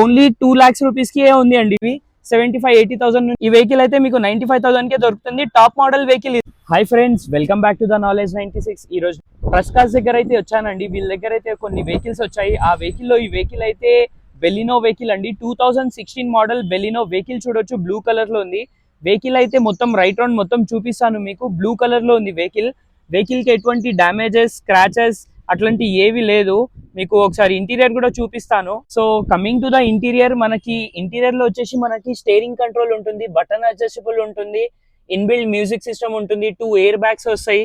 Only 2 lakhs rupees కి ఉంది అండి. ఇవి 75-80,000 ఈ వెహికల్ అయితే మీకు 95,000 కే దొరుకుతుంది. Top model vehicle. Hi friends, welcome back to the knowledge 96. ఈ రోజు ట్రస్ట్ కార్స్ దగ్గర అయితే వచ్చానండి. వీళ్ళ దగ్గర అయితే కొన్ని వెహికల్స్ వచ్చాయి. ఆ వెహికల్ లో ఈ వెహికల్ అయితే బెలినో వెహికల్ అండి. 2016 మోడల్ బెలినో వెహికల్ చూడొచ్చు. బ్లూ కలర్ లో ఉంది వెహికల్ అయితే. మొత్తం రైట్ రౌండ్ మొత్తం చూపిస్తాను మీకు. బ్లూ కలర్ లో ఉంది వెహికల్. వెహికల్ కి ఎటువంటి డ్యామేజెస్, స్క్రాచెస్ అట్లాంటి ఏవి లేదు. మీకు ఒకసారి ఇంటీరియర్ కూడా చూపిస్తాను. So coming to the interior, మనకి ఇంటీరియర్ లో వచ్చేసి మనకి స్టీరింగ్ కంట్రోల్ ఉంటుంది, బటన్ అడ్జస్టబుల్ ఉంటుంది, ఇన్బిల్డ్ మ్యూజిక్ సిస్టమ్ ఉంటుంది, 2 ఎయిర్ బ్యాగ్స్ వస్తాయి.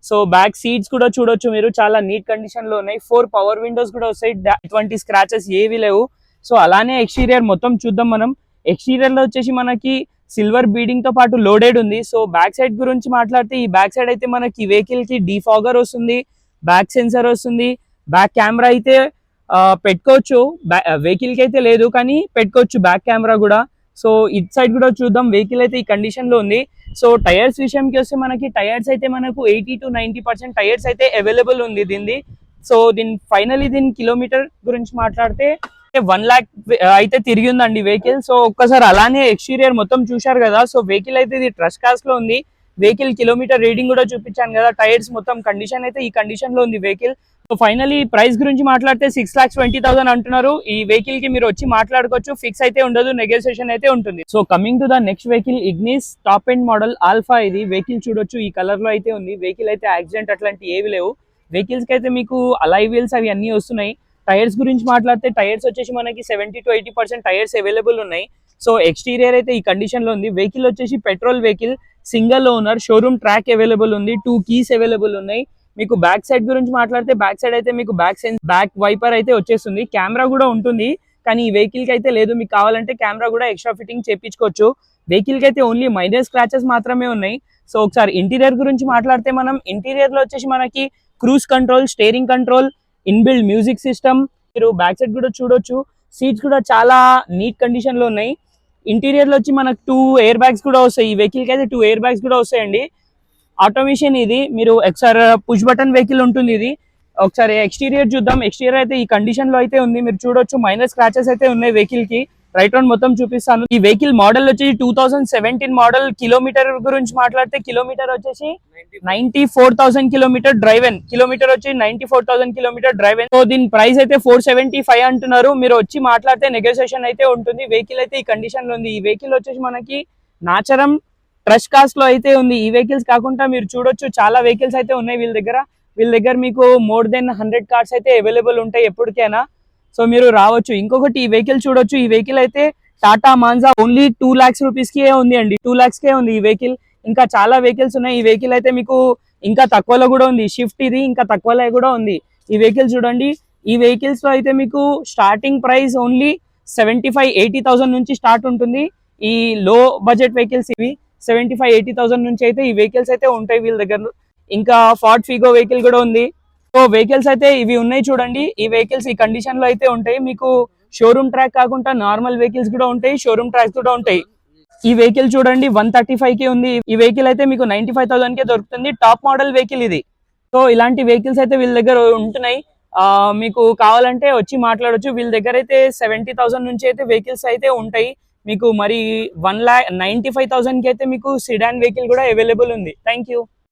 సో బ్యాక్ సీట్స్ కూడా చూడొచ్చు మీరు, చాలా నీట్ కండిషన్ లో ఉన్నాయి. 4 పవర్ విండోస్ కూడా వస్తాయి. ఎటువంటి స్క్రాచెస్ ఏవి లేవు. సో అలానే ఎక్స్టీరియర్ మొత్తం చూద్దాం మనం. ఎక్స్టీరియర్ లో వచ్చేసి మనకి సిల్వర్ బీడింగ్ తో పాటు లోడెడ్ ఉంది. సో బ్యాక్ సైడ్ గురించి మాట్లాడితే, ఈ బ్యాక్ సైడ్ అయితే మనకి వెహికల్ కి డీఫాగర్ వస్తుంది, బ్యాక్ సెన్సర్ వస్తుంది, బ్యాక్ కెమెరా అయితే పెట్టుకోవచ్చు. వెహికల్ కి అయితే లేదు కానీ పెట్టుకోవచ్చు బ్యాక్ కెమెరా కూడా. సో ఇట్ సైడ్ కూడా చూద్దాం. వెహికల్ అయితే ఈ కండిషన్ లో ఉంది. సో టైర్స్ విషయంకి వస్తే, మనకి టైర్స్ అయితే మనకు 80-90% టైర్స్ అయితే అవైలబుల్ ఉంది దీనిది. సో దీని కిలోమీటర్ గురించి మాట్లాడితే 1 lakh అయితే తిరిగి ఉందండి వెహికల్. సో ఒక్కసారి అలానే ఎక్స్టీరియర్ మొత్తం చూశారు కదా. సో వెహికల్ అయితే ఇది ట్రస్ట్ కార్స్ లో ఉంది. వెహికల్ కిలోమీటర్ రీడింగ్ కూడా చూపించాను కదా. టైర్స్ మొత్తం కండిషన్ అయితే ఈ కండిషన్ లో ఉంది వెహికల్. సో ఫైనలీ ప్రైస్ గురించి మాట్లాడితే 6,20,000 అంటున్నారు. ఈ వెహికల్ కి మీరు వచ్చి మాట్లాడుకోవచ్చు. ఫిక్స్ అయితే ఉండదు, నెగోషియేషన్ అయితే ఉంటుంది. So coming to the next vehicle, Ignis top end model alpha. ఇది వెహికల్ చూడొచ్చు, ఈ కలర్ లో అయితే ఉంది. వెహికల్ అయితే యాక్సిడెంట్ అట్లాంటి ఏవి లేవు. వెహికల్స్ కి అయితే మీకు అలై వీల్స్ అవి అన్ని వస్తున్నాయి. టైర్స్ గురించి మాట్లాడితే, టైర్స్ వచ్చేసి మనకి 70-80% టైర్స్ అవైలబుల్ ఉన్నాయి. సో ఎక్స్టీరియర్ అయితే ఈ కండిషన్ లో ఉంది. వెహికల్ వచ్చేసి petrol vehicle, single owner, showroom track available ఉంది, 2 keys అవైలబుల్ ఉన్నాయి. మీకు బ్యాక్ సైడ్ గురించి మాట్లాడితే, బ్యాక్ సైడ్ అయితే మీకు బ్యాక్ వైపర్ అయితే వచ్చేస్తుంది. కెమెరా కూడా ఉంటుంది కానీ ఈ వెహికల్ కి అయితే లేదు. మీకు కావాలంటే కెమెరా కూడా ఎక్స్ట్రా ఫిట్టింగ్ చేయించుకోవచ్చు. వెహికల్ కి అయితే ఓన్లీ మైనర్ స్క్రాచెస్ మాత్రమే ఉన్నాయి. సో ఒకసారి ఇంటీరియర్ గురించి మాట్లాడితే, మనం ఇంటీరియర్ లో వచ్చేసి మనకి cruise control, steering control, inbuilt music system, మీరు బ్యాక్ సైడ్ కూడా చూడొచ్చు. సీట్స్ కూడా చాలా నీట్ కండిషన్ లో ఉన్నాయి. ఇంటీరియర్ లో వచ్చి మనకు 2 ఎయిర్ బ్యాగ్స్ కూడా వస్తాయి. ఈ వెహికల్ కి అయితే 2 ఎయిర్ బ్యాగ్స్ కూడా వస్తాయండి. ఆటోమేషన్ ఇది. మీరు ఒకసారి పుష్ బటన్ వెహికల్ ఉంటుంది ఇది. ఒకసారి ఎక్స్టీరియర్ చూద్దాం. ఎక్స్టీరియర్ అయితే ఈ కండిషన్ లో అయితే ఉంది, మీరు చూడొచ్చు. మైనర్ స్క్రాచెస్ అయితే ఉన్నాయి వెహికల్ కి. రైట్ రౌండ్ మొత్తం చూపిస్తాను. ఈ వెహికల్ మోడల్ వచ్చి 2017 మోడల్. కిలోమీటర్ గురించి మాట్లాడితే, కిలోమీటర్ వచ్చేసి 94,000 కిలోమీటర్ డ్రైవెన్. కిలోమీటర్ వచ్చి 94,000 కిలోమీటర్ డ్రైవెన్. సో దీని ప్రైస్ అయితే 475 అంటున్నారు. మీరు వచ్చి మాట్లాడితే నెగోషియేషన్ అయితే ఉంటుంది. వెహికల్ అయితే ఈ కండిషన్ లో ఉంది. ఈ వెహికల్ వచ్చేసి మనకి నాచరం ట్రస్ట్ కార్స్ లో అయితే ఉంది. ఈ వెహికల్స్ కాకుండా మీరు చూడొచ్చు, చాలా వెహికల్స్ అయితే ఉన్నాయి వీళ్ళ దగ్గర మీకు మోర్ దెన్ 100 కార్స్ అయితే అవైలబుల్ ఉంటాయి ఎప్పటికైనా. సో మీరు రావచ్చు. ఇంకొకటి, ఈ వెహికల్ చూడొచ్చు. ఈ వెహికల్ అయితే Tata manja, only 2 lakhs rupees కి ఉంది అండి. 2 lakhs కే ఉంది ఈ వెహికల్. ఇంకా చాలా వెహికల్స్ ఉన్నాయి. ఈ వెహికల్ అయితే మీకు ఇంకా తక్కువలో కూడా ఉంది. షిఫ్ట్ ఇది ఇంకా తక్కువలో కూడా ఉంది. ఈ వెహికల్ చూడండి. ఈ వెహికల్స్ లో అయితే మీకు స్టార్టింగ్ ప్రైస్ ఓన్లీ 75-80,000 నుంచి స్టార్ట్ ఉంటుంది. ఈ లో బడ్జెట్ వెహికల్స్ ఇవి 75-80,000 నుంచి అయితే ఈ వెహికల్స్ అయితే ఉంటాయి వీళ్ళ దగ్గర. ఇంకా ఫార్డ్ ఫిగో వెహికల్ కూడా ఉంది. సో వెహికల్స్ అయితే ఇవి ఉన్నాయి చూడండి. ఈ వెహికల్స్ ఈ కండిషన్ లో అయితే ఉంటాయి. మీకు షోరూమ్ ట్రాక్ కాకుండా నార్మల్ వెహికల్స్ కూడా ఉంటాయి, షోరూమ్ ట్రాక్స్ కూడా ఉంటాయి. ఈ వెహికల్ చూడండి 135 కి ఉంది. ఈ వెహికల్ అయితే మీకు 95,000 కే దొరుకుతుంది. టాప్ మోడల్ వెహికల్ ఇది. సో ఇలాంటి వెహికల్స్ అయితే వీళ్ళ దగ్గర ఉంటున్నాయి. మీకు కావాలంటే వచ్చి మాట్లాడొచ్చు. వీళ్ళ దగ్గర అయితే 70,000 నుంచి అయితే వెహికల్స్ అయితే ఉంటాయి. మీకు మరి 1,95,000 కి అయితే మీకు సిడాన్ వెహికల్ కూడా అవైలబుల్ ఉంది. Thank you.